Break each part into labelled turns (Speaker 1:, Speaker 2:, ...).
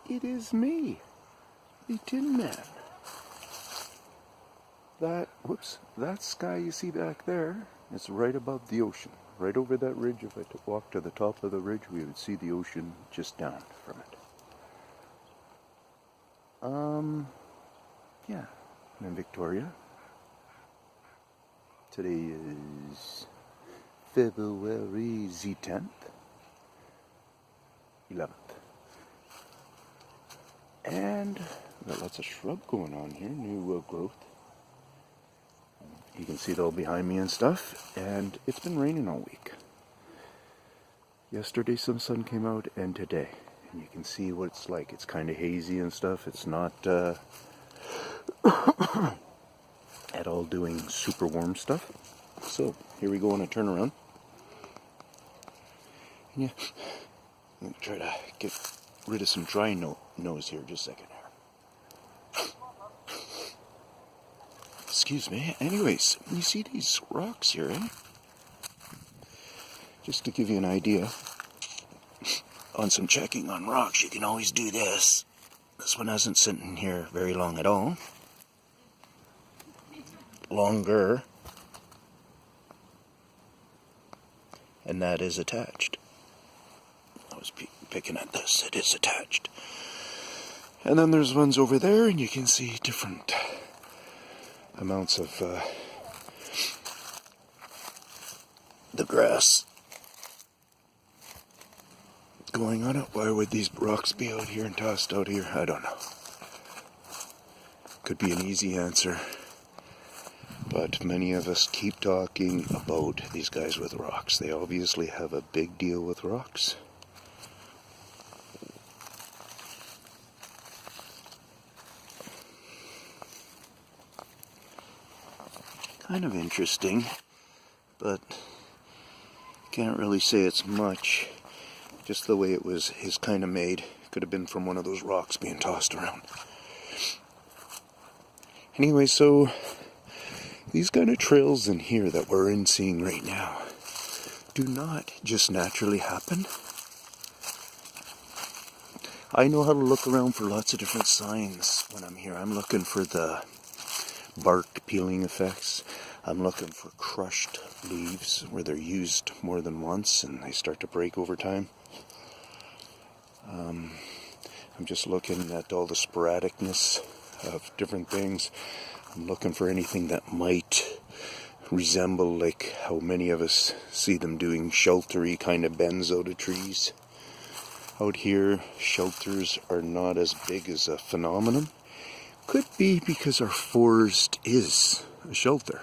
Speaker 1: It is me, the Tin Man. That sky you see back there, it's right above the ocean. Right over that ridge, if I walk to the top of the ridge, we would see the ocean just down from it. Yeah, I'm in Victoria. Today is February the 10th, 11th. And we've got lots of shrub going on here, new growth. You can see it all behind me and stuff, and it's been raining all week. Yesterday some sun came out, and today. And you can see what it's like. It's kind of hazy and stuff. It's not at all doing super warm stuff. So, here we go on a turnaround. Yeah, let me try to get rid of some dry nose here just a second. Excuse me. Anyways, you see these rocks here, eh? Just to give you an idea, on some checking on rocks, you can always do this. This one hasn't sitting here very long at all. Longer. And that is attached. I was picking at this. It is attached. And then there's ones over there, and you can see different amounts of the grass going on it. Why would these rocks be out here and tossed out here? I don't know. Could be an easy answer, but many of us keep talking about these guys with rocks. They obviously have a big deal with rocks. Kind of interesting, but can't really say it's much. Just the way it is kind of made. Could have been from one of those rocks being tossed around. Anyway, so these kind of trails in here that we're seeing right now do not just naturally happen. I know how to look around for lots of different signs when I'm here. I'm looking for the bark peeling effects. I'm looking for crushed leaves where they're used more than once and they start to break over time. I'm just looking at all the sporadicness of different things. I'm looking for anything that might resemble like how many of us see them doing sheltery kind of bends out of trees. Out here, shelters are not as big as a phenomenon. Could be because our forest is a shelter.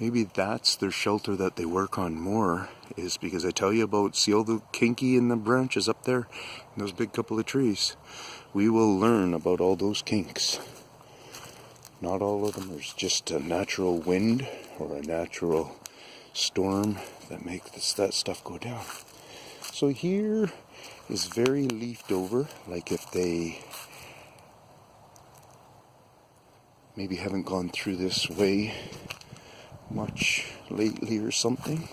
Speaker 1: Maybe that's their shelter that they work on more, is because I tell you about, see all the kinky in the branches up there, and those big couple of trees. We will learn about all those kinks. Not all of them is just a natural wind or a natural storm that makes that stuff go down. So here is very leafed over, like if they maybe haven't gone through this way much lately or something.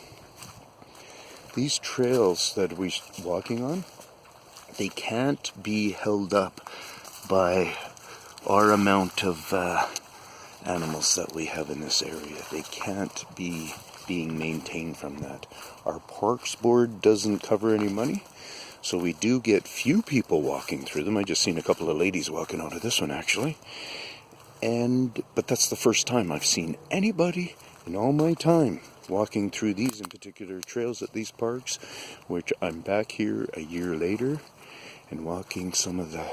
Speaker 1: These trails that we're walking on, they can't be held up by our amount of animals that we have in this area. They can't be being maintained from that. Our parks board doesn't cover any money, so we do get few people walking through them. I just seen a couple of ladies walking out of this one actually. But that's the first time I've seen anybody in all my time walking through these in particular trails at these parks, which I'm back here a year later and walking some of the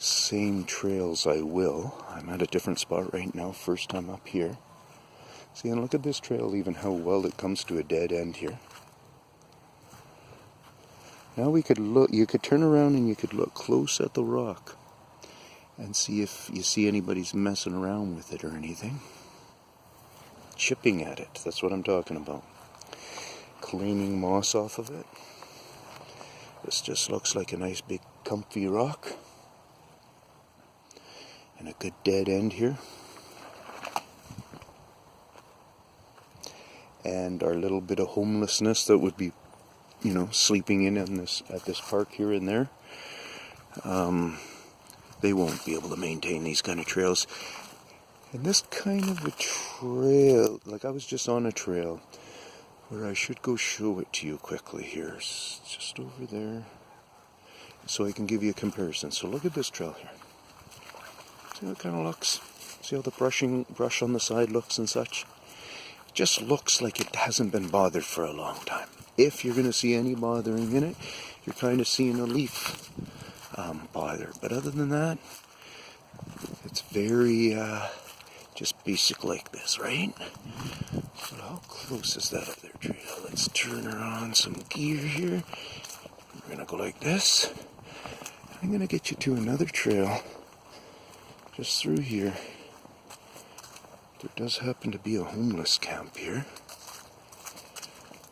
Speaker 1: same trails I will. I'm at a different spot right now, first time up here. See, and look at this trail, even how well it comes to a dead end here. Now we could look, you could turn around and you could look close at the rock and see if you see anybody's messing around with it or anything. Chipping at it, that's what I'm talking about. Cleaning moss off of it. This just looks like a nice big comfy rock. And a good dead end here. And our little bit of homelessness that would be, sleeping in this at this park here and there. they won't be able to maintain these kind of trails. And this kind of a trail, like I was just on a trail where I should go show it to you quickly here. It's just over there. So I can give you a comparison. So look at this trail here. See how it kind of looks? See how the brush on the side looks and such? It just looks like it hasn't been bothered for a long time. If you're going to see any bothering in it, you're kind of seeing a leaf bother. But other than that, it's very just basic like this, right? So how close is that up there, trail? Let's turn her on some gear here. We're going to go like this. I'm going to get you to another trail just through here. There does happen to be a homeless camp here,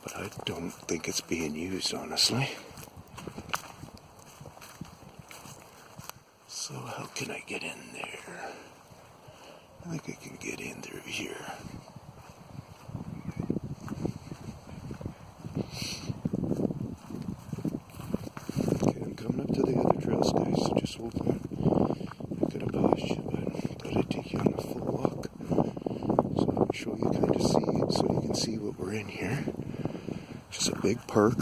Speaker 1: but I don't think it's being used, honestly. So how can I get in there? I think I can get in through here. Okay, I'm coming up to the other trails, guys, so just hold on. I could have paused you, but I thought I'd take you on a full walk. So I'll show you kind of see, so you can see what we're in here. Just a big park.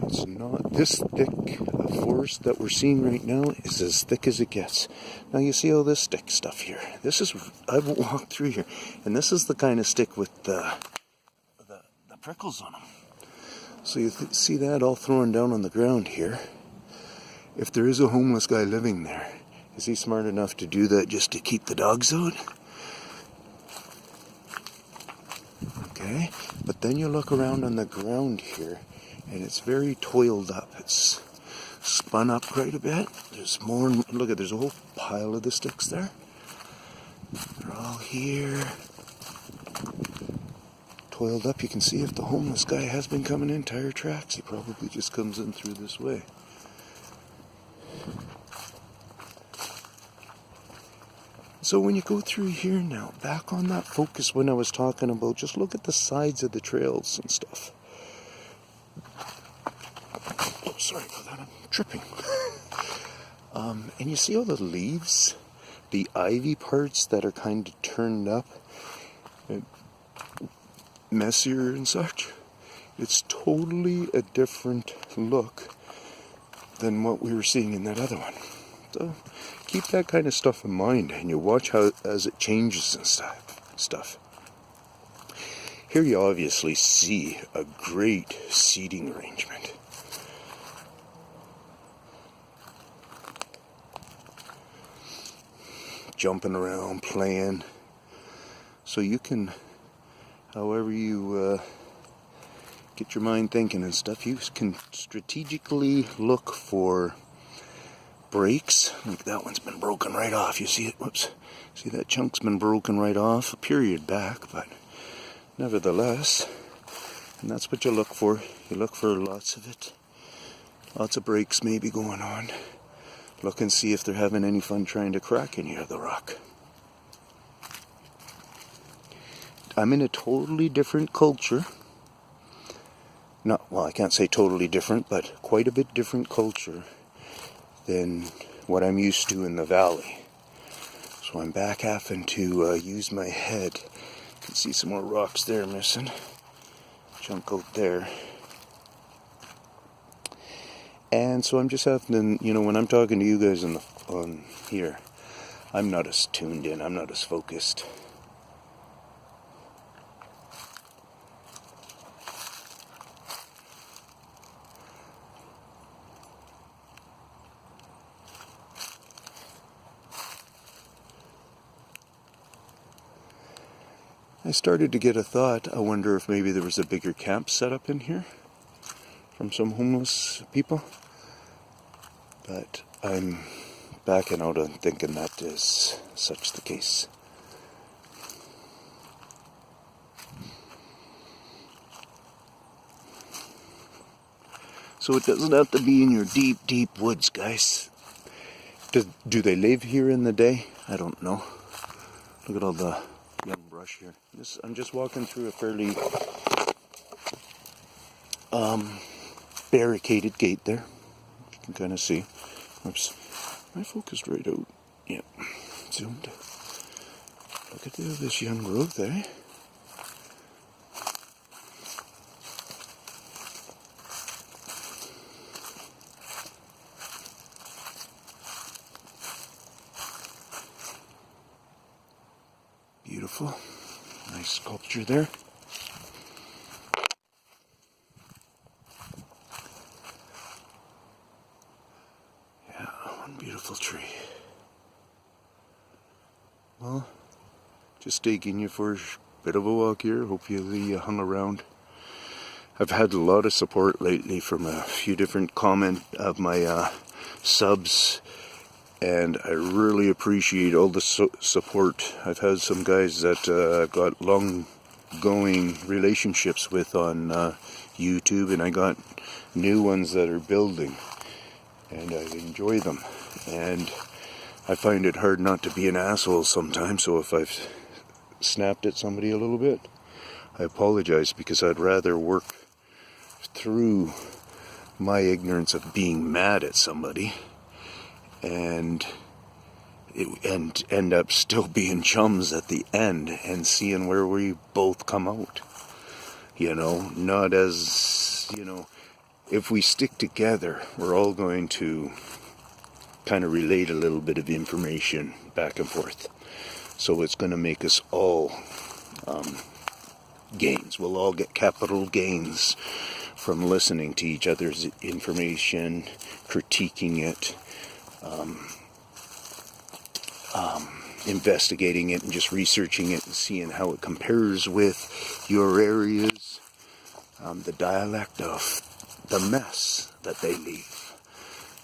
Speaker 1: It's not this thick. A forest that we're seeing right now is as thick as it gets. Now you see all this stick stuff here. This is, I've walked through here, and this is the kind of stick with the prickles on them. So you see that all thrown down on the ground here. If there is a homeless guy living there, is he smart enough to do that just to keep the dogs out? Okay, but then you look around on the ground here, and it's very toiled up. It's spun up quite a bit. There's more. Look at, there's a whole pile of the sticks there. They're all here. Toiled up. You can see if the homeless guy has been coming in tire tracks. He probably just comes in through this way. So when you go through here now, back on that focus when I was talking about, just look at the sides of the trails and stuff. Oh, sorry about that, I'm tripping. And you see all the leaves, the ivy parts that are kind of turned up, messier and such. It's totally a different look than what we were seeing in that other one. So keep that kind of stuff in mind, and you watch how as it changes and stuff. Here you obviously see a great seating arrangement. Jumping around, playing. So you can, however you get your mind thinking and stuff, you can strategically look for breaks. Like that one's been broken right off. You see it? Whoops. See that chunk's been broken right off a period back, but nevertheless, and that's what you look for. You look for lots of it. Lots of breaks maybe going on. Look and see if they're having any fun trying to crack any of the rock. I'm in a totally different culture. Well, I can't say totally different, but quite a bit different culture than what I'm used to in the valley. So I'm back having to use my head. You can see some more rocks there missing. Chunk out there. And so I'm just having to, when I'm talking to you guys on here, I'm not as tuned in, I'm not as focused. I started to get a thought. I wonder if maybe there was a bigger camp set up in here from some homeless people. But I'm backing out on thinking that is such the case. So it doesn't have to be in your deep, deep woods, guys. Do they live here in the day? I don't know. Look at all the young brush here. I'm just walking through a fairly barricaded gate there. You can kind of see. Oops. I focused right out. Yep. Zoomed. Look at this young growth, eh? Beautiful. Nice sculpture there. Yeah, one beautiful tree. Well, just taking you for a bit of a walk here. Hopefully you hung around. I've had a lot of support lately from a few different comment of my subs, and I really appreciate all the support. I've had some guys that I've got long-going relationships with on YouTube, and I got new ones that are building, and I enjoy them. And I find it hard not to be an asshole sometimes, so if I've snapped at somebody a little bit, I apologize, because I'd rather work through my ignorance of being mad at somebody and end up still being chums at the end and seeing where we both come out. You know, not as, you know, if we stick together, we're all going to kind of relate a little bit of information back and forth. So it's going to make us all gains. We'll all get capital gains from listening to each other's information, critiquing it, investigating it, and just researching it and seeing how it compares with your areas, the dialect of the mess that they leave.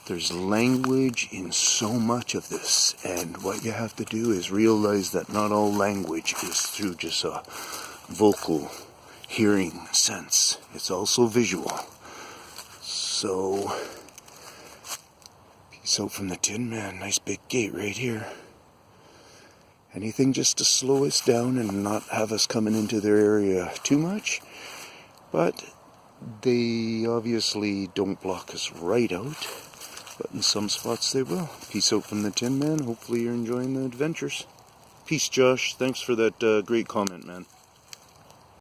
Speaker 1: There's language in so much of this, and what you have to do is realize that not all language is through just a vocal hearing sense. It's also visual. So, peace out from the Tin Man. Nice big gate right here. Anything just to slow us down and not have us coming into their area too much. But they obviously don't block us right out. But in some spots they will. Peace out from the Tin Man. Hopefully you're enjoying the adventures. Peace, Josh. Thanks for that great comment, man.